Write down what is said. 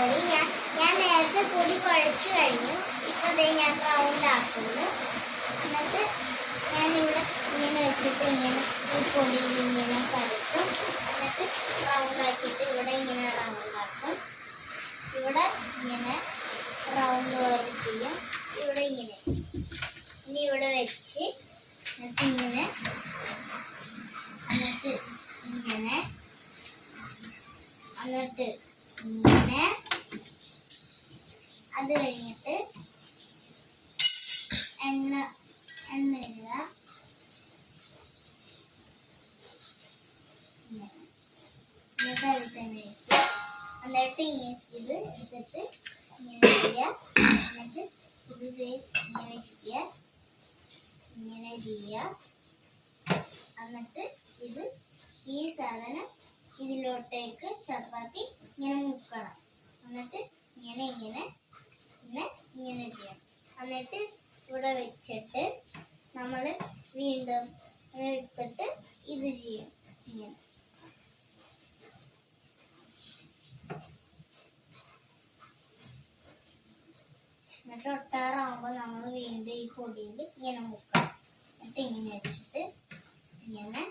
പൊടി ഞാൻ നേരത്തെ പൊടി കുഴച്ച് കഴിഞ്ഞു. ഇപ്പൊ ഞാൻ റൗണ്ട് ആക്കുന്നു. എന്നിട്ട് ഞാനിവിടെ ഇങ്ങനെ വെച്ചിട്ട് ഇങ്ങനെ ഈ പൊടിയിൽ ഇങ്ങനെ പരത്തും. എന്നിട്ട് റൗണ്ട് ആക്കിയിട്ട് ഇവിടെ ഇങ്ങനെ റൗണ്ട് ആക്കും. ഇവിടെ ഇങ്ങനെ റൗണ്ട് പോലെ ചെയ്യും. ഇവിടെ ഇങ്ങനെ ഇനി ഇവിടെ വെച്ച് എന്നിട്ട് ഇങ്ങനെ എന്നിട്ട് ഇങ്ങനെ എന്നിട്ട് ഇങ്ങനെ അത് കഴിഞ്ഞിട്ട് എണ്ണ ഇടുക. എന്നിട്ട് അതിൽ തന്നെ വെക്കുക. എന്നിട്ട് ഇത് എടുത്തിട്ട് ഇങ്ങനെ ചെയ്യുക. എന്നിട്ട് ഇത് ഇങ്ങനെ ചെയ്യുക, ഇങ്ങനെ ചെയ്യുക. എന്നിട്ട് ഇത് ഈ സാധനം ഇതിലോട്ടേക്ക് ചപ്പാത്തി ഇങ്ങനെ മുക്കണം. എന്നിട്ട് ഇങ്ങനെ ഇങ്ങനെ ഇങ്ങനെ ഇങ്ങനെ ചെയ്യണം. എന്നിട്ട് ഇവിടെ വെച്ചിട്ട് നമ്മൾ വീണ്ടും എടുത്തിട്ട് ഇത് ചെയ്യും ഇങ്ങനെ. എന്നിട്ട് ഒട്ടാറാകുമ്പോൾ നമ്മൾ വീണ്ടും ഈ പൊടിയിൽ ഇങ്ങനെ മുക്കണം. എന്നിട്ട് ഇങ്ങനെ വെച്ചിട്ട് ഇങ്ങനെ